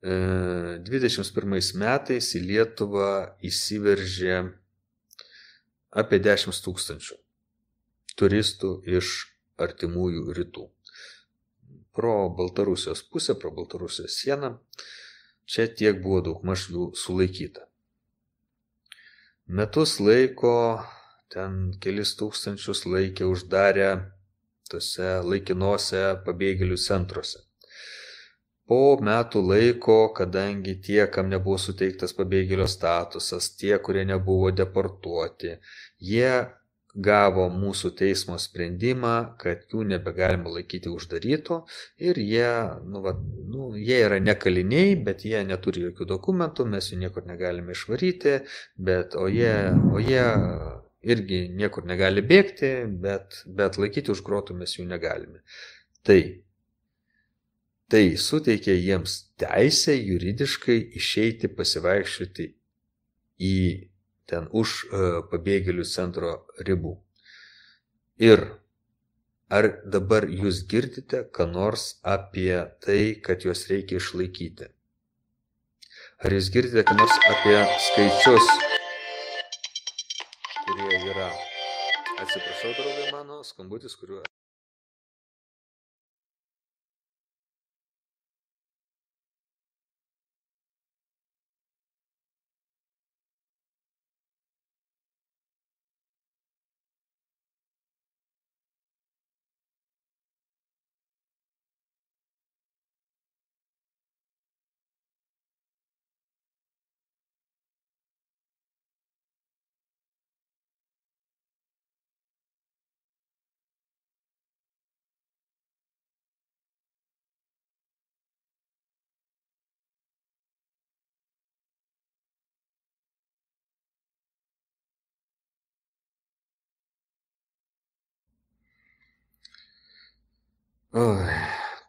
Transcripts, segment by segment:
21 metais į Lietuvą įsiveržė apie 10 000 turistų iš artimųjų rytų. Pro Baltarusijos pusę, pro Baltarusijos sieną, čia tiek buvo daugmaž jų sulaikyta. Metus laiko, ten kelis tūkstančius laikė uždarę tose laikinose pabėgėlių centruose. Po metų laiko, kadangi tie, kam nebuvo suteiktas pabėgėlio statusas, tie, kurie nebuvo deportuoti, jie gavo mūsų teismo sprendimą, kad jų nebegalima laikyti uždarytų ir jie yra ne kaliniai, bet jie neturi jokių dokumentų, mes jų niekur negalime išvaryti, o jie irgi niekur negali bėgti, bet laikyti už grotų mes jų negalime. Tai suteikė jiems teisę juridiškai išeiti pasivaikščioti į ten už pabėgėlių centro ribų. Ir ar dabar jūs girdite, ką nors apie tai, kad juos reikia išlaikyti? Ar jūs girdite, ką nors apie skaičius, kurie yra? Atsiprašau, draugai, mano skambutis, kuriuo...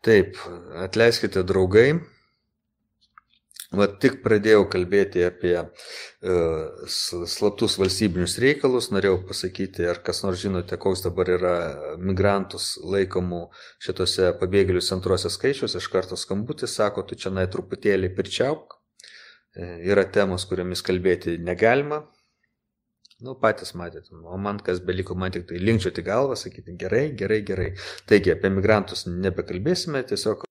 Taip, atleiskite, draugai. Tik pradėjau kalbėti apie slaptus valstybinius reikalus, norėjau pasakyti, ar kas nors žinote, koks dabar yra migrantus laikomų šitose pabėgėlių centruose skaičius. Iš karto skambutis sako, tu čia truputėlį pirčiauk, yra temos, kuriomis kalbėti negalima. Patys matėte, o man kas beliko, man tik tai linkčioti galvą, sakyti gerai. Taigi, apie migrantus nebekalbėsime, tiesiog